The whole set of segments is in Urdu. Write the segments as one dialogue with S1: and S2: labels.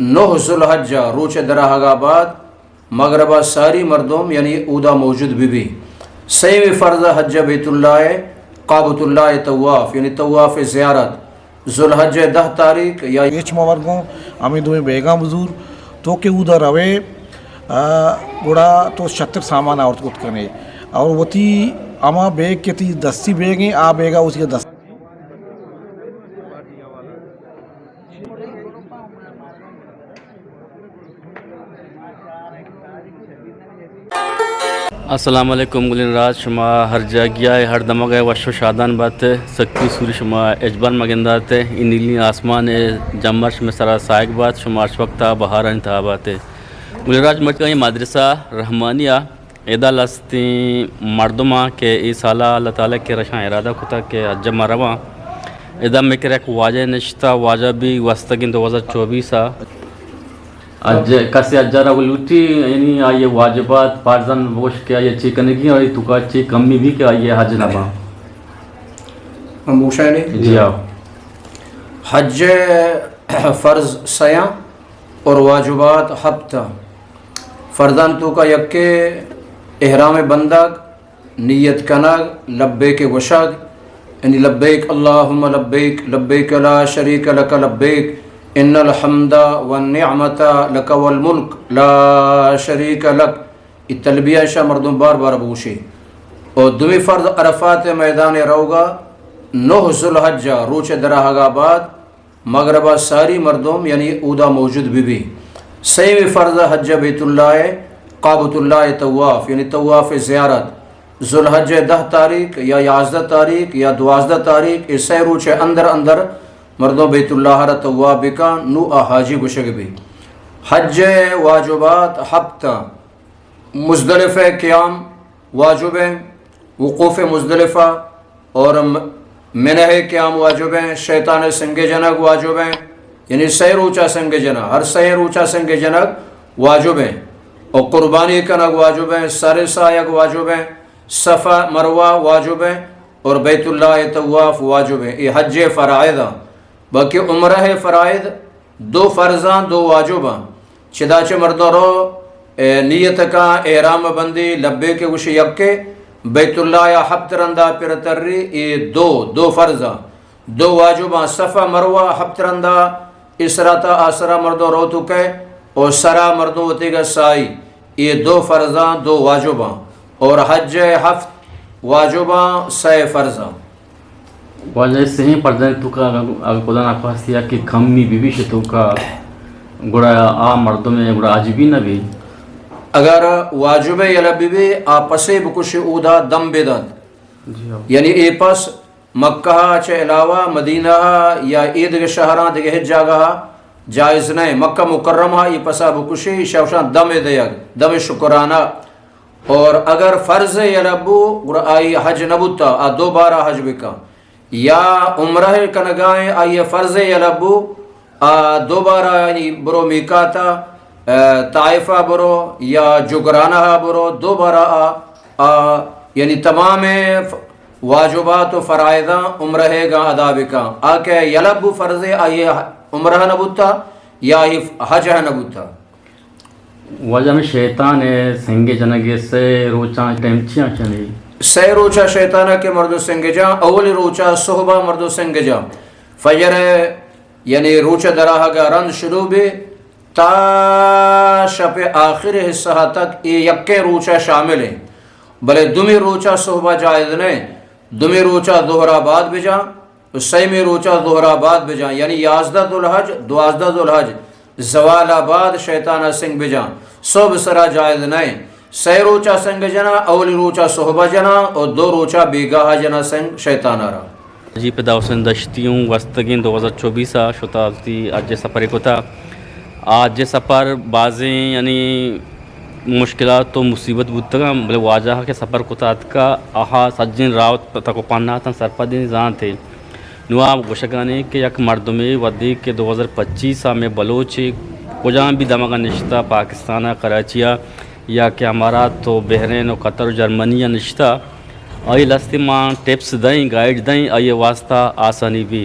S1: 9 ذوالحجہ روچ دراہگا بعد مغربہ ساری مردم یعنی اودا موجود بھی سیوی فرض حج بیت اللہ قابت اللہ طواف یعنی طواف زیارت ذوالحجہ 10 تاریخ یا
S2: مورگوں ہمیں دو بیگم حضور تو کہ ادھر روے گڑا تو شتر سامان عورت کو کرنے اور وہ تھی اما بیگ کے تھی 10 بیگ ہیں آ بیگا اس کے 10.
S3: السلام علیکم گلین راج شما ہر جگہ ہر دماغ وشو شادان بات سکی سوری شما اجبان مگندات ان نیلی آسمان جمرش میں سرا سائق بات شما اس وقت بہار انتخابات گلین راج مرد کا یہ مدرسہ رحمانیہ ادا لستی مردمہ کے ای سالہ اللہ تعالیٰ کے رشان ارادہ کتا کہ جمع رواں ادا میں کرے ایک واجہ نشتہ واجہ بھی وستگین 2024 کسی اجارہ ولوٹی یعنی آئیے واجبات پارزان ووش کے آئیے چی کرنے کی اور تو کا چی کمی بھی کہ آئیے حج نبا
S1: موشانے
S3: جی آؤ
S1: حج فرض سیاں اور واجبات ہفتہ فردان تو کا یکے احرام بندگ نیت کنگ لبیک وشاگ یعنی لبیک اللہم لبیک لبیک لا شریک لک لبیک ان الحمد والنعمت لک والملک لا شریک لک یہ تلبیہ شاہ مردم بار بار بوشی اور دومی فرض عرفات میدان روگا 9 ذوالحجہ روچ دراہگا بعد مغربہ ساری مردم یعنی اودا موجود بھی سیوی فرض حج بیت اللہ قابت اللہ طواف یعنی طواف زیارت ذوالحجہ 10 تاریخ یا 11 تاریخ یا 12 تاریخ اس سے روچ اندر مردوں بیت اللہ را طواف بکا نو حاجی گشگ بھی حج واجبات ہفتہ مزدلفہ قیام واجب ہیں وقوف مزدلفہ اور منہ قیام واجب ہیں شیطان سنگ جنگ واجب ہیں یعنی سہ روچہ سنگ جنگ ہر سہ روچہ سنگ جنگ واجب ہیں اور قربانی کنگ واجب ہیں سر سایگ واجب ہیں صفا مروہ واجب ہیں اور بیت اللہ طواف واجب ہیں یہ حج فرائض باقی عمرہ فرائض 2 فرضاں 2 واجباں چداچ مردوں رو نیت کا احرام بندی لبے کے گوش یکے بیت اللہ یا ہفت رندہ پر تری یہ 2 فرضاں 2 واجباں صفا مروہ ہفت رندہ اسراتا آسرا مردوں رو تو کہ اور سرا مردوں ہوتے گا سائی یہ 2 فرضاں 2 واجباں اور حج ہفت واجباں 6 فرضاں
S3: واجہ سے ہی پردن تو کا اگر خدا نخواستیا کہ کمی بھی تو کا گڑا آ مردوں میں گڑا عجیبی نہ بھی
S1: اگر واجب یلبی بھی آپسے بکش اودا دم بیداد یعنی اے پس مکہ چے علاوہ مدینہ یا عید کے شہران دیکھے جاگہ جائز نہیں مکہ مکرمہ یہ پسا بکشی شوشان دم دیگ دم شکرانہ اور اگر فرض یلبو گڑا آئی حج نبوتا 2 بارہ حج بکا یا عمرہ کنگائیں آئیے فرض یلبو 2 بارہ یعنی برو میکاتا طائفہ برو یا جگرانہ برو 2 بارہ یعنی تمام واجبات و فرائضاں عمرہ گا ادا بکا آکے یلبو فرض آئیے عمرہ نبوتا یا حج نبوتا
S3: وجہ میں شیطان سنگے جنگے سے روچاں ٹائم چیاں چلی
S1: سہ روچہ شیطانہ کے مردو سنگ جا اول روچہ صحبہ مردو سنگ جا فجر یعنی روچہ دراہ کا رند شروع بھی تا شب آخر حصہ تک یہ یکے روچہ شامل ہیں بلے دمی روچہ صحبہ جائز نہیں دمی روچہ ظہر بعد بجا سیمی روچہ ظہر بعد بجا یعنی 11 ذوالحج 12 ذوالحج زوال آباد شیطانہ سنگ بجا صبح سرا جائز نہیں 6 روچہ سنگ جنا اولی روچہ صحبہ جنا اور 2 روچہ بیگاہ جنا سنگ شیطانہ را
S3: جی پیدا حسن دشتیوں وستگین 2024 شتالتی آج سفر کو تھا آج سفر بازیں یعنی مشکلات تو مصیبت بودتا بلے واجہ کے سفر کو تھا کا آہا سجن راوت تک پانا تھا سرپدین زان تھے نواب گوشگانے کے یک مردمی ودی کے 2025 میں بلوچ کجاں بھی دماغ نشتہ پاکستانہ کراچیہ یا کہ ہمارا تو بحرین و قطر و جرمنی نشتہ آئی لستی ماں ٹپس دیں گائیڈ دیں آئی واسطہ آسانی بھی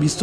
S2: 20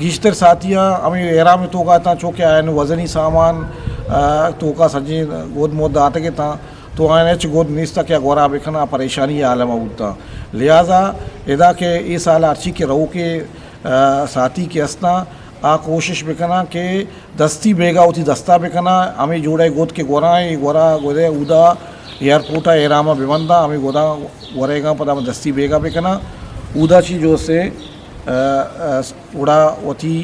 S2: گیشتر ساتھیاں ہمیں احرام تو کا تھا چونکہ آئین وزنی سامان تو کا سجی گود مود آتے کے تھا تو آئین چ گود نیستا کیا گورا بکھنا پریشانی عالم ہوتا لہذا ادا کے یہ سال ارچی کے رہو کے ساتھی کے اسنا آ کوشش بکنا کہ دستی بیگا ہوتی دستہ بکنا ہمیں جوڑے گود کے گورائیں گورا گودے اودا ایئرپورٹا احرامہ بمندہ ہمیں گودا گورے گا پتہ دستی بیگا بکنا اودا چی جو سے اڑا وتی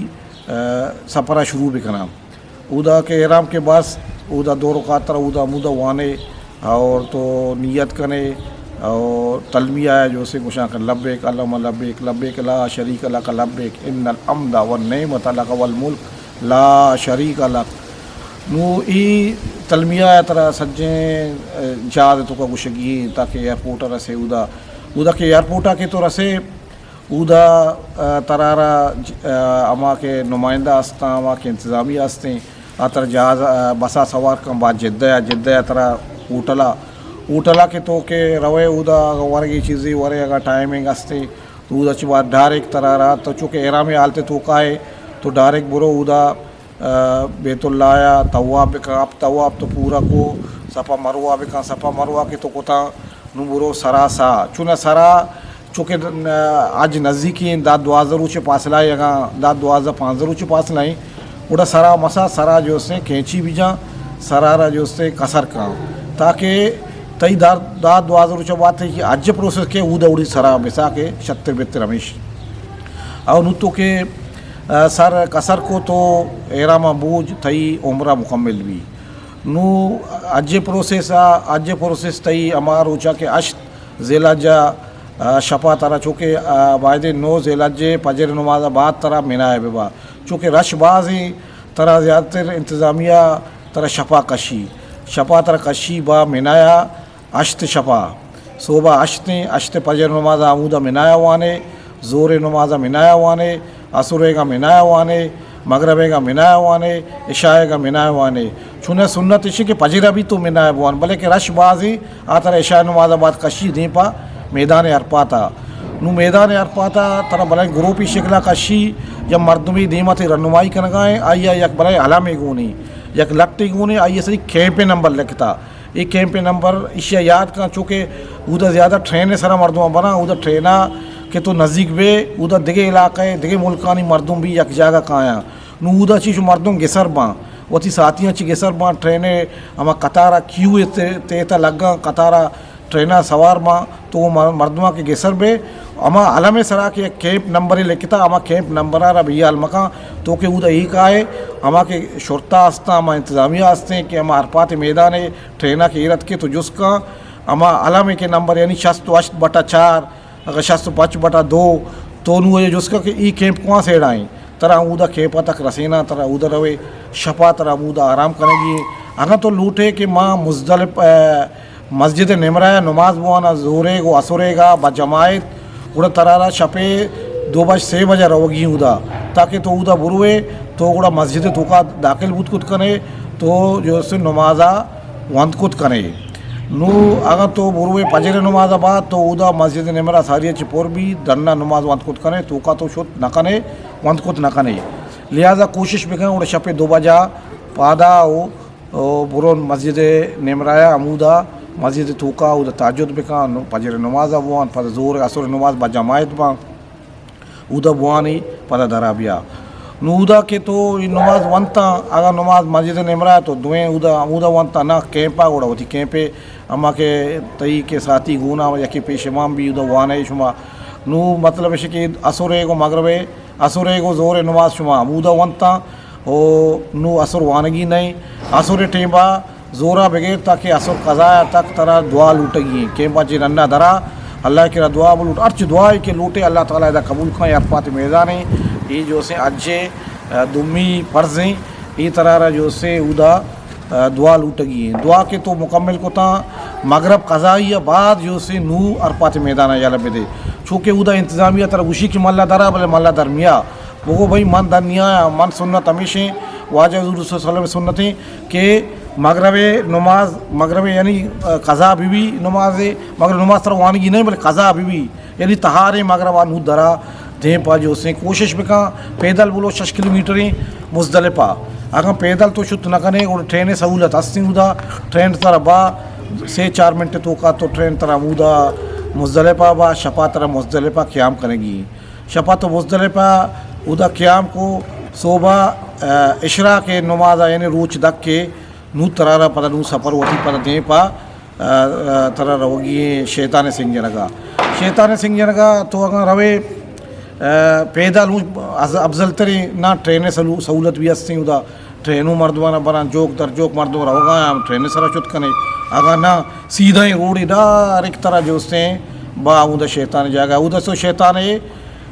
S2: سفرہ شروع بکنا اودا کے احرام کے بعد اودا دو رکعت ترا اودا مودا وانے اور تو نیت کنے اور تلمیہ ہے جو سے گشاں کر لبیک اللہم لبیک لبیک لا شریک لک لبیک ان الحمد والنعمت لک والملک لا شریک لک نو ای تلمیہ ہے ترا سجیں جاد تو کا گشگی تاکہ ایئرپورٹ رسے اودا کے ایئرپورٹا کے تو رسے اودا ترارا اما کے نمائندہ ہستا اما کے انتظامیہ ہستے تر جہاز بسا سوار کم بعد جدہ ترا اوٹلا کے تو کہ روے اودا ورگی چیزی ورے اگا ٹائمنگ ہستے تو اودا چی بعد ڈائریکٹ ترارا تو چونکہ احرام آلتے تو کائے تو ڈائریکٹ برو اودا بیت اللہ آیا طواف بکا اب طواف تو پورا کو صفا مروہ بکا صفا مروہ کے تو کتا نو برو سرا سا چونہ سرا چونکہ آج نزدیکی داد 12 روچ پاس لائے اگا داد 12-15 روچ پاس لائیں اڑا سرا مسا سرا جو سے کینچی بھی جاں سرارا جو سے کسر کا تاکہ تئی داد 12 روچ بات ہے کہ آج پروسیس کے اودا اڑی سرا بسا کے 76 ہمیش اور نو تو کہ سر کسر کو تو احرام بوجھ تئی عمرہ مکمل بھی نو اج پروسیس تئی اما روچا کے اشت ذیلاجہ شپا ترا چونکہ باعد 9 ذیلاجے پجر نماز بعد ترا منائے ببا چونکہ رش باز ہیں ترا زیادہ تر انتظامیہ ترا شپا ترا کشی با منایا اشت شپا صوبہ اشت پجر نماز آمودہ منایا وانے زور نماز منایا وانے عصرے کا منایا وانے مغربے کا منایا وانے عشاء کا منایا وانے چونہ سنت اسی کہ پجرہ بھی تو منایا وان بلے کہ رش بازی آتر عشاء نماز بعد کشی دیں پا میدان ارپاتا نو میدان ارپاتا ترا بلائیں گروپی شکلہ کشی یا مردمی دیمت رنمائی کنگائیں آئیا یک بلائیں علامی گونی یک لکٹی گونی آئیے سری کیمپ نمبر لکھتا یہ کیمپ نمبر اشیاء یاد کا چونکہ اودا زیادہ ٹرین سرا مردوں بنا اودا ٹرینا کہ تو نزدیک بے اودا دگے علاقے دگے ملکانی مردم بھی یک جگہ کھایا نو اودا چیز مردم گسر باں وتی ساتھیاں چی گسر باں ٹرینے اما قطارہ کیو تیتا لگا قطارہ ٹرینہ سوار ماں تو مردمہ کے گسر بے اما علم سرا کے کیمپ نمبر لکھتا اما کیمپ نمبر آ رہا بھیا المکان تو کہ اودا ہی کہا اما کے شرطہ ہستا اما انتظامیہ ہستے کہ اما ارپات میدان ٹرینہ کے ایرت کے تو جس کا اما علم کے نمبر یعنی 68/4 اگر 65/2 تو نو جس کا کہ ای کیمپ کہاں سے اڑائیں ترا اودا کیمپا تک رسینا ترا اودا روے شپا ترا اودا آرام کرنے گی اگر تو لوٹے کہ ماں مزدلف مسجد نمرہ نماز بوانا زورے گو عصرے گا بجماعت گوڑا ترارا شپے 2-6 بجے روگی اودا تاکہ تو اودا بروے تو گوڑا مسجد تو کا داخل بود کت کنے تو جو سے نمازہ وند کت کنے نو اگر تو بروے پجر نماز بعد تو اودا مسجد نمرہ ساریہ چپور بھی درنا نماز وند کت کنے تو کا تو شد نہ کنے وند کت نہ کنے لہذا کوشش بکنے اوڑا شپے 2 بجا پادا او برون مسجد نمرہ عمودہ مسجد توکا اودا تہجد بکا پجر نماز بوان پدا زور عصر نماز با جماعت با اودا بوانی پدا درا بیا نو اودا کے تو نماز ونتا اگر نماز مسجد نمرہ تو دویں اودا ونتا نہ کیمپا گوڑا ہوتی کیمپے اما کے تئی کے ساتھی گونا یکی پیش امام بھی اودا وانے شما نو مطلب ہے کہ عصرے کو مغربے عصرے کو زور نماز شما اودا ونتا او نو عصر وانگی نہیں عصر ٹیمبا زورا بغیر تاکہ عصر قضاء تک ترا دعا لوٹگی کیمپا چی ننہ درا اللہ کے دعا بلوٹ ارچ دعا کے لوٹے اللہ تعالیٰ دا قبول کھائیں ارپات میدانیں یہ جو سے اجے دمی فرضیں یہ طرح جو سے اودا دعا لوٹگی دعا کے تو مکمل کو تا مغرب قضائی بعد جو سے نو ارپات میدانہ یا لبے دے چونکہ اودا انتظامیہ طرح گوشی کی ملہ درا بلے ملہ درمیا وہ بھائی من درنیا من سنت ہمیشہ واجہ حضور صلی اللہ علیہ وسلم سنتیں کہ مغرب یعنی قضا بھی نماز مگر نماز طرح وانگی نہیں بلکہ قضا بھی یعنی تہار مغرب نو درا دیں پا جو سے کوشش بکا پیدل بولو 6 کلومیٹریں مزدلفہ اگر پیدل تو شت نہ کنے اور ٹرین سہولت ہستی ہودا ٹرین طرح با 3-4 منٹ تو کا تو ٹرین طرح مودا مزدلفہ با شپا طرح مزدلفہ قیام کرے گی شپا تو مزدلفہ ادا قیام کو صبح عشرا کے نماز یعنی روچ دک کے نو ترارا پتہ نو سفر ہوتی پتہ دیں پا ترا روگی شیطان سنگھ جنگا تو اگر روے پیدل افضل ترین نہ ٹرین سہولت بھی ہستی ہودا ٹرینوں مردوانہ بنا جوک در جوک مردوں روگا ہم ٹرین سرا چت کنے اگر نہ سیدھا ہی روڑی ڈائریکٹ طرح جو سے با اودا شیطان جاگا اودا سو شیطان ہے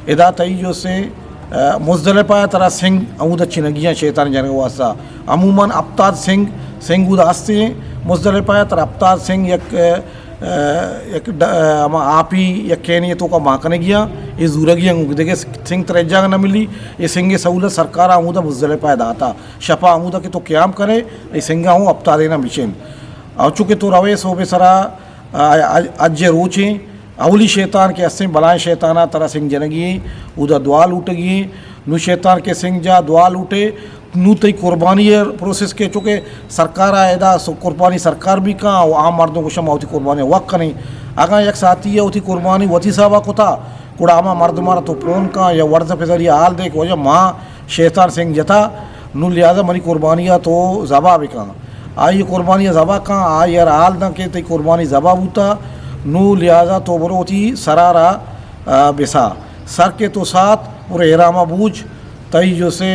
S2: ادا تئی جو سے مزدلفہ طرح سنگھ اودا چنگیاں شیطان جانے واسطہ عموماً ابتاد سنگھ اودا ہستے ہیں مزدلفہ طرح ابتاد سنگھ یک آپ ہی یک کہنی تو کا ماں کنے گیا یہ زورگیاں دیکھے سنگھ تر جاگا نہ ملی یہ سنگھ سہولت سرکار آمودہ مزدلفہ داتا شفا آمودہ کہ تو قیام کرے یہ سنگھا ہوں ابتا دینا مشین اور چونکہ تو روے صوبے سرا اج روچیں اولی شیطان کے اسیں بلائیں شیطانہ طرح سنگھ جنگی ادا دعا لوٹ گئی نو شیطان کے سنگھ جا دعا لوٹے نو تی قربانی پروسیس کے چونکہ سرکار ادا قربانی سرکار بھی کہاں اور عام مردوں کو شمع ہوتی قربانی وقت نہیں اگر یک ساتھی ہے ہوتی قربانی وتی صاحبہ کو تھا کڑا آما مرد مارا تو پون کہاں یا ورز پہ ذریعہ حال دے کہ وجہ ماں شیطان سنگھ جتا نو لہذا منی قربانیاں تو ذبح بھی کہاں آئی قربانیاں ذبح کہاں آئی یار حال نہ کہ تی قربانی ذبح ہوتا نو لہذا تو برو تھی سرارا بسا سر کے تو ساتھ اور احرامہ بوجھ تئی جو سے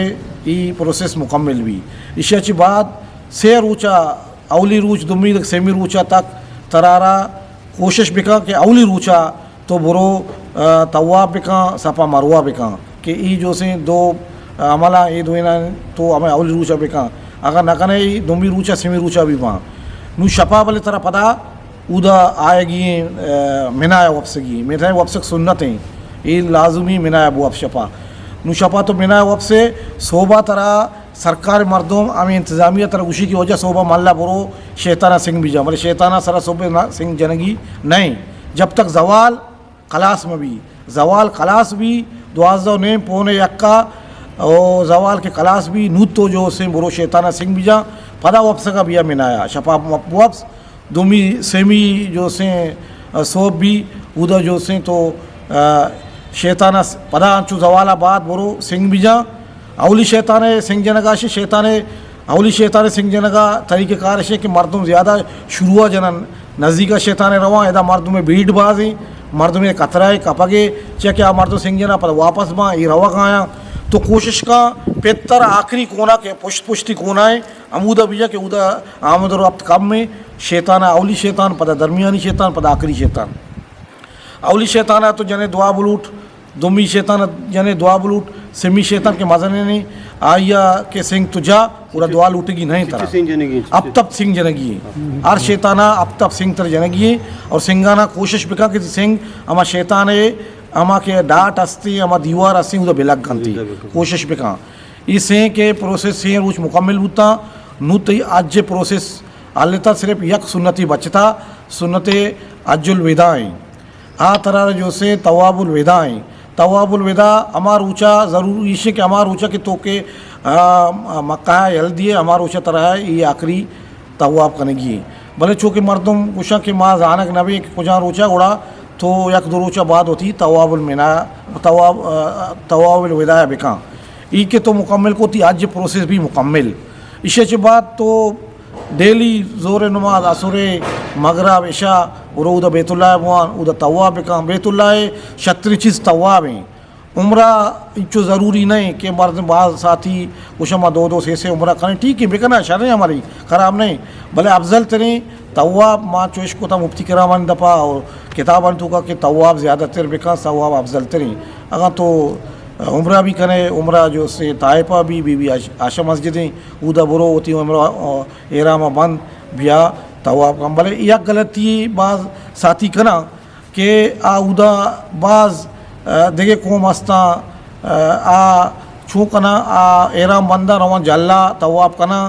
S2: ای پروسیس مکمل بھی اسی اچھی بات سے روچا اولی روچ دمی تک سیمی روچا تک ترارا کوشش بکا کہ اولی روچا تو برو طواف بکا صفا مروہ بکا کہ ای جو سے دو عملہ ای دوینا تو ہمیں اولی روچا بکا اگر نہ کنے دمی روچا سیمی روچا بھی وہاں نو شپا بلے طرح پتا ادا آئے گی منایا وپسگی میرے وپسک سنتیں ای لازمی منایا بو اب شپا نو شپا تو منایا وپ سے صوبہ طرح سرکار مردم ہمیں انتظامیہ طرح اسی کی وجہ صوبہ ماللہ برو شیطانہ سنگھ بھی جا مطلب شیطانہ سرا صوبہ سنگھ جنگی نہیں جب تک زوال خلاص میں بھی زوال خلاص بھی 12:45 اور زوال کے خلاص بھی نوت تو جو سے برو شیطانہ سنگھ بھی جا پدا وپس کا بھی منایا شپا وپس دومی سیمی جو سے صوب بھی ادا جو سے تو شیطانہ پدا چو زوال آباد برو سنگھ بھی جا اولی شیطان سنگھ جنگا شیطان اولی شیطان سنگھ جنگا طریقہ کار ہے کہ مردم زیادہ شروع جنن نزدیکا شیطان رواں ادا مردوں میں بھیڑ بازیں مردوں میں قطرائے کپگے چاہے کیا مردوں سنگھ جنا پر واپس ماں یہ روا کھایا تو کوشش کا پتر آخری کونا کے پشتی کونا ہے عمودہ بیجا کہ ادا آمد و ربط کم میں شیطانہ اولی شیطان پدا درمیانی شیطان پدا آخری شیطان اولی شیطانہ تو جنے دعا بلوٹ دمی شیطان جنے دعا بلوٹ سمی شیطان کے مزنے نہیں آیا کہ سنگھ تجا پورا دعا لوٹے گی نہیں طرح اب تب سنگھ جنگی ہے ہر شیطانہ اب تب سنگھ تر جنگی ہے اور سنگھانہ کوشش بکا کہ سنگھ اما شیطان ہے اما کے ڈاٹ ہستی اما دیوار ہستی ادھا بلک گھنتی کوشش بکا اس سے کہ پروسیس سے روچ مکمل ہوتا نو تی آج پروسیس آلیتا صرف یک سنتی بچتا سنت عج الوداعیں آ طرح جو سے طواف الوداعیں طواف الوداع ہمار اونچا ضرور یہ کہ ہمار اونچا کہ تو کہ مکہ ہلدی ہے ہمار اونچا طرح ہے یہ آخری طواف کرنے گی بھلے چونکہ مردم کچھ کہ ماں زانک نبی کجا روچا اڑا تو یک دو روچا بعد ہوتی طواف المنا طواف الوداع بکا ای کے تو مکمل کو تھی آج پروسیس بھی مکمل اس کے بعد تو ڈیلی زور نماز عصر مغرب عشاء اور ادا بیت اللہ بوان ادا طواف بکا بیت اللہ 36 چیز طواف ہیں عمرہ اچو ضروری نہیں کہ مرد بعض ساتھی کشمہ دو سے عمرہ کریں ٹھیک ہے بکنا شرح ہماری خراب نہیں بھلے افضل تریں طواف ماں چوش کو تھا مفتی کرامان دپا اور کتاب ان تو کا کہ طواف زیادہ تر بکا طواف افضل تریں اگر تو عمرہ بھی کرے عمرہ جو سے طائفہ بھی بی بی عائشہ مسجدیں ادا برو ہوتی عمرہ احرامہ بند بیا طواف کم بھلے یک غلطی بعض ساتھی کنا کہ ادا بعض دیکھے قوم ہستا چوں کنا احرام بندہ رواں جلا طواف کنا